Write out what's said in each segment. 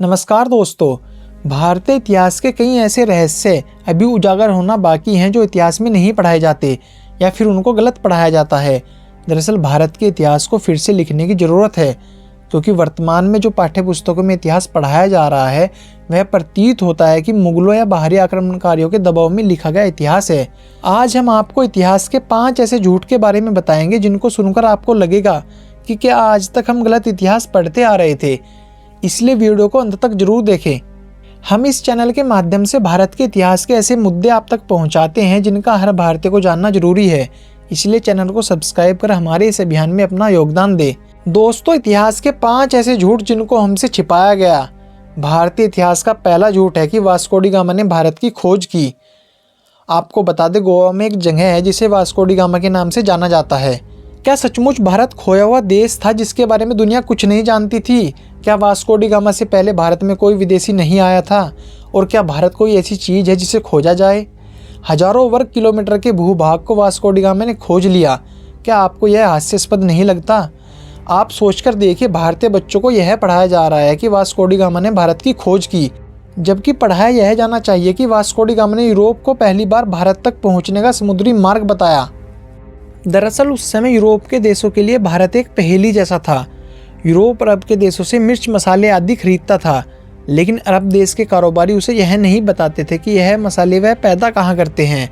नमस्कार दोस्तों, भारतीय इतिहास के कई ऐसे रहस्य अभी उजागर होना बाकी हैं जो इतिहास में नहीं पढ़ाए जाते या फिर उनको गलत पढ़ाया जाता है। दरअसल भारत के इतिहास को फिर से लिखने की ज़रूरत है, क्योंकि वर्तमान में जो पाठ्य पुस्तकों में इतिहास पढ़ाया जा रहा है वह प्रतीत होता है कि मुगलों या बाहरी आक्रमणकारियों के दबाव में लिखा गया इतिहास है। आज हम आपको इतिहास के 5 ऐसे झूठ के बारे में बताएंगे जिनको सुनकर आपको लगेगा कि क्या आज तक हम गलत इतिहास पढ़ते आ रहे थे। इसलिए वीडियो को अंत तक जरूर देखें। हम इस चैनल के माध्यम से भारत के इतिहास के ऐसे मुद्दे आप तक पहुंचाते हैं जिनका हर भारतीय को जानना जरूरी है। इसलिए चैनल को सब्सक्राइब कर हमारे इस अभियान में अपना योगदान दें। दोस्तों, इतिहास के 5 ऐसे झूठ जिनको हमसे छिपाया गया। भारतीय इतिहास का पहला झूठ है कि वास्को डी गामा ने भारत की खोज की। आपको बता दें, गोवा में एक जगह है जिसे वास्को डी गामा के नाम से जाना जाता है। क्या सचमुच भारत खोया हुआ देश था जिसके बारे में दुनिया कुछ नहीं जानती थी? क्या वास्को डी गामा से पहले भारत में कोई विदेशी नहीं आया था? और क्या भारत कोई ऐसी चीज़ है जिसे खोजा जाए? हजारों वर्ग किलोमीटर के भूभाग को वास्को डी गामा ने खोज लिया। क्या आपको यह हास्यास्पद नहीं लगता? आप सोचकर देखिए, भारतीय बच्चों को यह पढ़ाया जा रहा है कि वास्को डी गामा ने भारत की खोज की, जबकि पढ़ाया यह जाना चाहिए कि वास्को डी गामा ने यूरोप को पहली बार भारत तक पहुँचने का समुद्री मार्ग बताया। दरअसल उस समय यूरोप के देशों के लिए भारत एक पहेली जैसा था। यूरोप अरब के देशों से मिर्च मसाले आदि खरीदता था, लेकिन अरब देश के कारोबारी उसे यह नहीं बताते थे कि यह मसाले वह पैदा कहाँ करते हैं।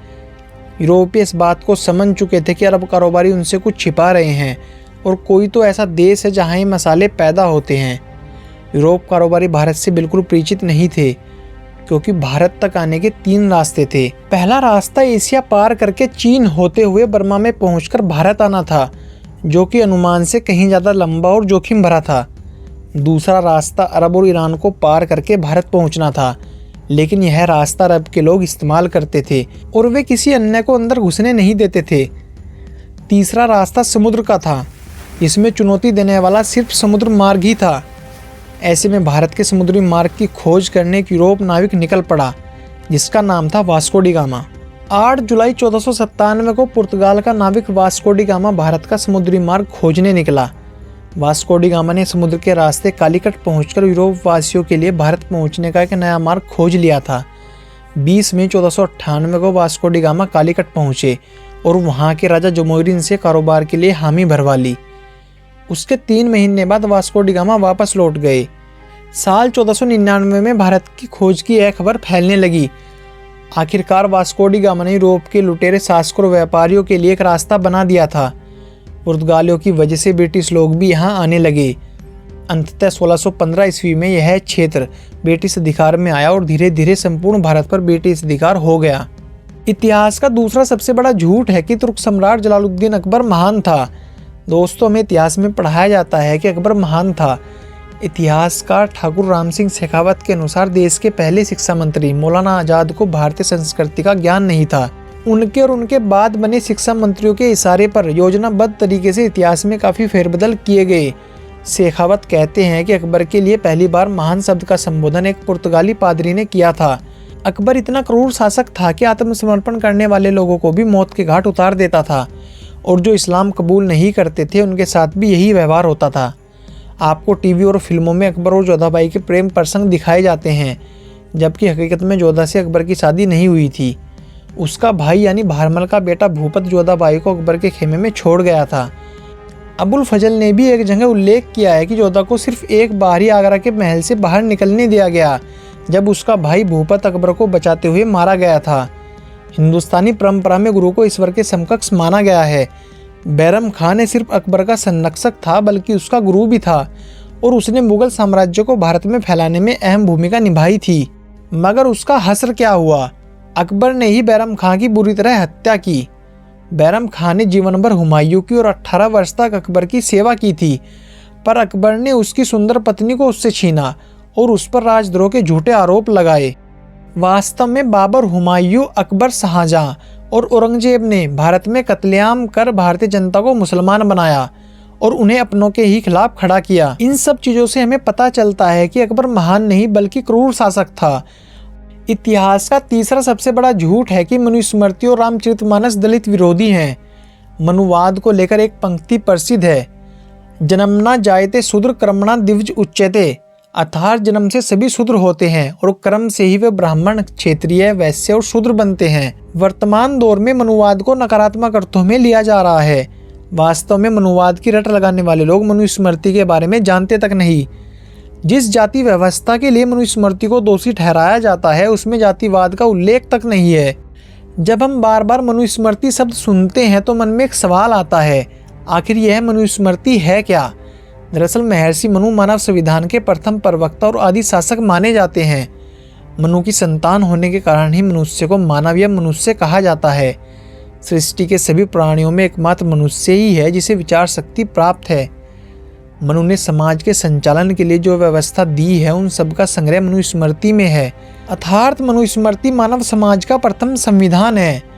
यूरोपीय इस बात को समझ चुके थे कि अरब कारोबारी उनसे कुछ छिपा रहे हैं और कोई तो ऐसा देश है जहाँ ये मसाले पैदा होते हैं। यूरोप कारोबारी भारत से बिल्कुल परिचित नहीं थे, क्योंकि भारत तक आने के 3 रास्ते थे। पहला रास्ता एशिया पार करके चीन होते हुए बर्मा में पहुंचकर भारत आना था, जो कि अनुमान से कहीं ज़्यादा लंबा और जोखिम भरा था। दूसरा रास्ता अरब और ईरान को पार करके भारत पहुंचना था, लेकिन यह रास्ता अरब के लोग इस्तेमाल करते थे और वे किसी अन्य को अंदर घुसने नहीं देते थे। तीसरा रास्ता समुद्र का था, इसमें चुनौती देने वाला सिर्फ समुद्र मार्ग ही था। ऐसे में भारत के समुद्री मार्ग की खोज करने एक यूरोप नाविक निकल पड़ा, जिसका नाम था वास्को डी गामा। 8 जुलाई 1497 को पुर्तगाल का नाविक वास्को डी गामा भारत का समुद्री मार्ग खोजने निकला। वास्को डी गामा ने समुद्र के रास्ते कालीकट पहुंचकर यूरोप वासियों के लिए भारत पहुंचने का एक नया मार्ग खोज लिया था। 20 मई 1498 को वास्को डी गामा कालीकट पहुंचे और वहां के राजा जमोरिन से कारोबार के लिए हामी भरवा ली। उसके 3 महीने बाद वास्को डी गामा वापस लौट गए। साल 1499 में भारत की खोज की यह खबर फैलने लगी। आखिरकार वास्को डी गामा ने यूरोप के लुटेरे शासकों और व्यापारियों के लिए एक रास्ता बना दिया था। पुर्तगालियों की वजह से ब्रिटिश लोग भी यहाँ आने लगे। अंततः 1615 ईस्वी में यह क्षेत्र ब्रिटिश अधिकार में आया और धीरे धीरे संपूर्ण भारत पर ब्रिटिश अधिकार हो गया। इतिहास का दूसरा सबसे बड़ा झूठ है कि तुर्क सम्राट जलालुद्दीन अकबर महान था। दोस्तों, हमें इतिहास में पढ़ाया जाता है कि अकबर महान था। इतिहासकार ठाकुर राम सिंह शेखावत के अनुसार देश के पहले शिक्षा मंत्री मौलाना आजाद को भारतीय संस्कृति का ज्ञान नहीं था। उनके और उनके बाद बने शिक्षा मंत्रियों के इशारे पर योजनाबद्ध तरीके से इतिहास में काफ़ी फेरबदल किए गए। शेखावत कहते हैं कि अकबर के लिए पहली बार महान शब्द का संबोधन एक पुर्तगाली पादरी ने किया था। अकबर इतना क्रूर शासक था कि आत्मसमर्पण करने वाले लोगों को भी मौत के घाट उतार देता था, और जो इस्लाम कबूल नहीं करते थे उनके साथ भी यही व्यवहार होता था। आपको टीवी और फिल्मों में अकबर और जोधाबाई के प्रेम प्रसंग दिखाए जाते हैं, जबकि हकीकत में जोधा से अकबर की शादी नहीं हुई थी। उसका भाई यानी भारमल का बेटा भूपत जोधाबाई को अकबर के खेमे में छोड़ गया था। अबुल फजल ने भी एक जगह उल्लेख किया है कि जोधा को सिर्फ एक बार ही आगरा के महल से बाहर निकलने दिया गया, जब उसका भाई भूपत अकबर को बचाते हुए मारा गया था। हिंदुस्तानी परंपरा में गुरु को ईश्वर के समकक्ष माना गया है। बैरम खान ने सिर्फ अकबर का संरक्षक था बल्कि उसका गुरु भी था, और उसने मुगल साम्राज्य को भारत में फैलाने में अहम भूमिका निभाई थी। मगर उसका हश्र क्या हुआ? अकबर ने ही बैरम खान की बुरी तरह हत्या की। बैरम खान ने जीवन भर हुमायूं की और 18 वर्ष तक अकबर की सेवा की थी, पर अकबर ने उसकी सुंदर पत्नी को उससे छीना और उस पर राजद्रोह के झूठे आरोप लगाए। वास्तव में बाबर, हुमायूं, अकबर, शाहजहां और औरंगजेब ने भारत में कत्लेआम कर भारतीय जनता को मुसलमान बनाया और उन्हें अपनों के ही खिलाफ खड़ा किया। इन सब चीज़ों से हमें पता चलता है कि अकबर महान नहीं बल्कि क्रूर शासक था। इतिहास का तीसरा सबसे बड़ा झूठ है कि मनुस्मृति और रामचरितमानस दलित विरोधी हैं। मनुवाद को लेकर एक पंक्ति प्रसिद्ध है, जन्मना जायते शूद्र कर्मणा दिव्य उच्यते। अर्थात जन्म से सभी शूद्र होते हैं और कर्म से ही वे ब्राह्मण, क्षत्रिय, वैश्य और शूद्र बनते हैं। वर्तमान दौर में मनुवाद को नकारात्मक अर्थों में लिया जा रहा है। वास्तव में मनुवाद की रट लगाने वाले लोग मनुस्मृति के बारे में जानते तक नहीं। जिस जाति व्यवस्था के लिए मनुस्मृति को दोषी ठहराया जाता है उसमें जातिवाद का उल्लेख तक नहीं है। जब हम बार बार मनुस्मृति शब्द सुनते हैं तो मन में एक सवाल आता है, आखिर यह मनुस्मृति है क्या? दरअसल महर्षि मनु मानव संविधान के प्रथम प्रवक्ता और आदि शासक माने जाते हैं। मनु की संतान होने के कारण ही मनुष्य को मानव या मनुष्य कहा जाता है। सृष्टि के सभी प्राणियों में एकमात्र मनुष्य ही है जिसे विचार शक्ति प्राप्त है। मनु ने समाज के संचालन के लिए जो व्यवस्था दी है उन सब का संग्रह मनुस्मृति में है। अर्थात मनुस्मृति मानव समाज का प्रथम संविधान है।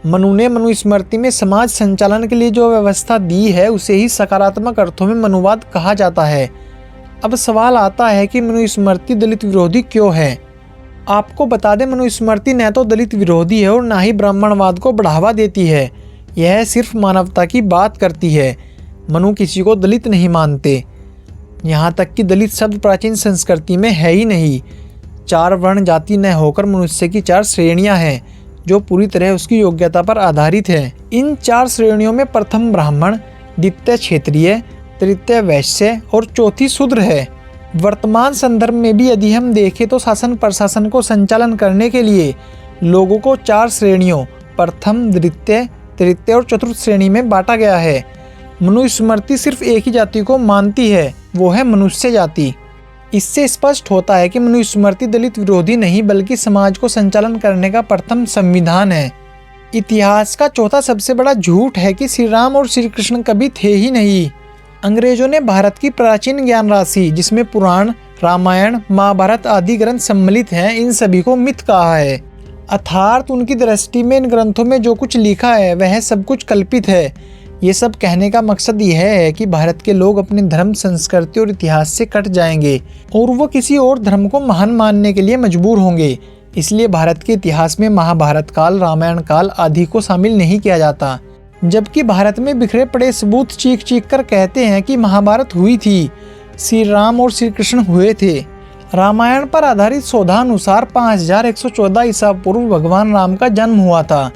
मनु ने मनुस्मृति में समाज संचालन के लिए जो व्यवस्था दी है उसे ही सकारात्मक अर्थों में मनुवाद कहा जाता है। अब सवाल आता है कि मनुस्मृति दलित विरोधी क्यों है? आपको बता दें, मनुस्मृति न तो दलित विरोधी है और ना ही ब्राह्मणवाद को बढ़ावा देती है। यह सिर्फ मानवता की बात करती है। मनु किसी को दलित नहीं मानते। यहाँ तक कि दलित शब्द प्राचीन संस्कृति में है ही नहीं। 4 वर्ण जाति न होकर मनुष्य की 4 श्रेणियाँ हैं जो पूरी तरह उसकी योग्यता पर आधारित है। इन 4 श्रेणियों में प्रथम ब्राह्मण, द्वितीय क्षत्रिय, तृतीय वैश्य और चौथी शूद्र है। वर्तमान संदर्भ में भी यदि हम देखें तो शासन प्रशासन को संचालन करने के लिए लोगों को 4 श्रेणियों प्रथम, द्वितीय, तृतीय और चतुर्थ श्रेणी में बांटा गया है। मनुस्मृति सिर्फ एक ही जाति को मानती है, वो है मनुष्य जाति। इससे स्पष्ट होता है कि मनुस्मृति दलित विरोधी नहीं बल्कि समाज को संचालन करने का प्रथम संविधान है। इतिहास का चौथा सबसे बड़ा झूठ है कि श्री राम और श्री कृष्ण कभी थे ही नहीं। अंग्रेजों ने भारत की प्राचीन ज्ञान राशि जिसमें पुराण, रामायण, महाभारत आदि ग्रंथ सम्मिलित हैं, इन सभी को मिथ कहा है। अर्थात उनकी दृष्टि में इन ग्रंथों में जो कुछ लिखा है वह सब कुछ कल्पित है। ये सब कहने का मकसद यह है कि भारत के लोग अपने धर्म, संस्कृति और इतिहास से कट जाएंगे और वो किसी और धर्म को महान मानने के लिए मजबूर होंगे। इसलिए भारत के इतिहास में महाभारत काल, रामायण काल आदि को शामिल नहीं किया जाता। जबकि भारत में बिखरे पड़े सबूत चीख चीख कर कहते हैं कि महाभारत हुई थी, श्री राम और श्री कृष्ण हुए थे। रामायण पर आधारित शोधानुसार 5114 ईसा पूर्व भगवान राम का जन्म हुआ था।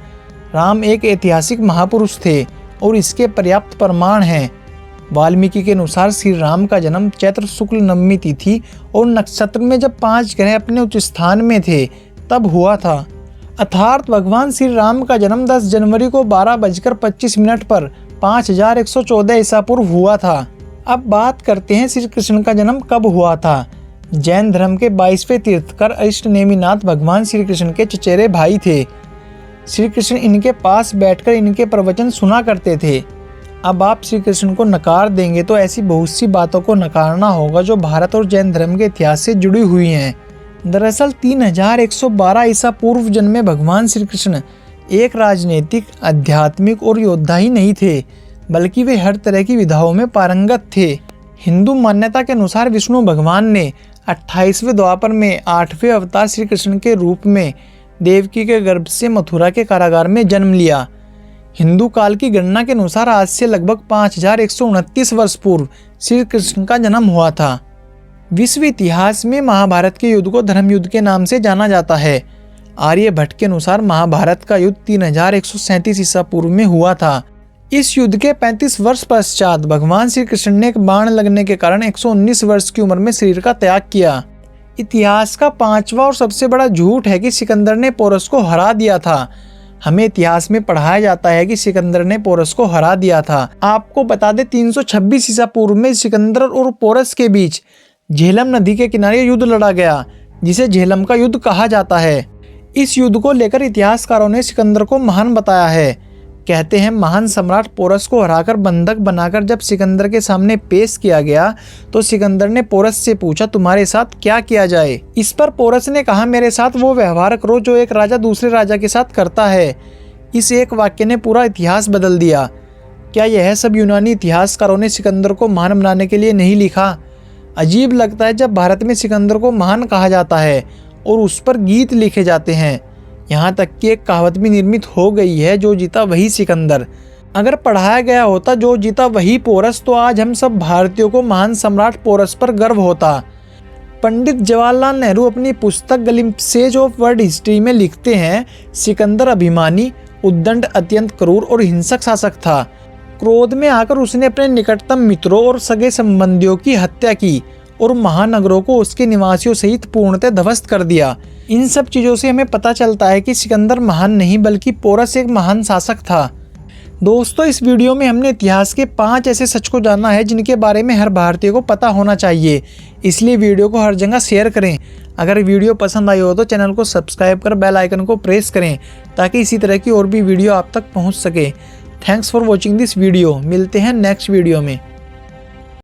राम एक ऐतिहासिक महापुरुष थे और इसके पर्याप्त प्रमाण हैं। वाल्मीकि के अनुसार श्री राम का जन्म चैत्र शुक्ल नवमी तिथि और नक्षत्र में जब 5 ग्रह अपने उच्च स्थान में थे तब हुआ था। अर्थात भगवान श्री राम का जन्म 10 जनवरी को 12:25 पर 5114 ईसा पूर्व हुआ था। अब बात करते हैं श्री कृष्ण का जन्म कब हुआ था। जैन धर्म के 22वें तीर्थकर अष्टनेमिनाथ भगवान श्री कृष्ण के चचेरे भाई थे। श्री कृष्ण इनके पास बैठकर इनके प्रवचन सुना करते थे। अब आप श्री कृष्ण को नकार देंगे तो ऐसी बहुत सी बातों को नकारना होगा जो भारत और जैन धर्म के इतिहास से जुड़ी हुई हैं। दरअसल 3112 ईसा पूर्व जन्मे भगवान श्री कृष्ण एक राजनीतिक, आध्यात्मिक और योद्धा ही नहीं थे बल्कि वे हर तरह की विधाओं में पारंगत थे। हिंदू मान्यता के अनुसार विष्णु भगवान ने 28वें द्वापर में 8वें अवतार श्री कृष्ण के रूप में देवकी के गर्भ से मथुरा के कारागार में जन्म लिया। हिंदू काल की गणना के अनुसार आज से लगभग 5129 वर्ष पूर्व श्री कृष्ण का जन्म हुआ था। विश्व इतिहास में महाभारत के युद्ध को धर्म युद्ध के नाम से जाना जाता है। आर्यभट्ट के अनुसार महाभारत का युद्ध 3137 ईसा पूर्व में हुआ था। इस युद्ध के 35 वर्ष पश्चात भगवान श्री कृष्ण ने एक बाण लगने के कारण 119 वर्ष की उम्र में शरीर का त्याग किया। इतिहास का 5वां और सबसे बड़ा झूठ है कि सिकंदर ने पोरस को हरा दिया था। हमें इतिहास में पढ़ाया जाता है कि सिकंदर ने पोरस को हरा दिया था। आपको बता दें 326 ईसा पूर्व में सिकंदर और पोरस के बीच झेलम नदी के किनारे युद्ध लड़ा गया जिसे झेलम का युद्ध कहा जाता है। इस युद्ध को लेकर इतिहासकारों ने सिकंदर को महान बताया है। कहते हैं महान सम्राट पोरस को हराकर बंधक बनाकर जब सिकंदर के सामने पेश किया गया तो सिकंदर ने पोरस से पूछा, तुम्हारे साथ क्या किया जाए। इस पर पोरस ने कहा, मेरे साथ वो व्यवहार करो जो एक राजा दूसरे राजा के साथ करता है। इस एक वाक्य ने पूरा इतिहास बदल दिया। क्या यह सब यूनानी इतिहासकारों ने सिकंदर को महान बनाने के लिए नहीं लिखा? अजीब लगता है जब भारत में सिकंदर को महान कहा जाता है और उस पर गीत लिखे जाते हैं। यहाँ तक कि एक कहावत भी निर्मित हो गई है, जो जीता वही सिकंदर। अगर पढ़ाया गया होता जो जीता वही पोरस तो आज हम सब भारतीयों को महान सम्राट पोरस पर गर्व होता। पंडित जवाहरलाल नेहरू अपनी पुस्तक ग्लिम्प्सेज ऑफ वर्ल्ड हिस्ट्री में लिखते हैं, सिकंदर अभिमानी, उद्दंड, अत्यंत क्रूर और हिंसक शासक था। क्रोध में आकर उसने अपने निकटतम मित्रों और सगे संबंधियों की हत्या की और महानगरों को उसके निवासियों सहित पूर्णतः ध्वस्त कर दिया। इन सब चीज़ों से हमें पता चलता है कि सिकंदर महान नहीं बल्कि पोरस एक महान शासक था। दोस्तों, इस वीडियो में हमने इतिहास के 5 ऐसे सच को जाना है जिनके बारे में हर भारतीय को पता होना चाहिए, इसलिए वीडियो को हर जगह शेयर करें। अगर वीडियो पसंद आई हो तो चैनल को सब्सक्राइब कर बेल आइकन को प्रेस करें ताकि इसी तरह की और भी वीडियो आप तक पहुंच सके। Thanks for watching this video. मिलते हैं नेक्स्ट वीडियो में।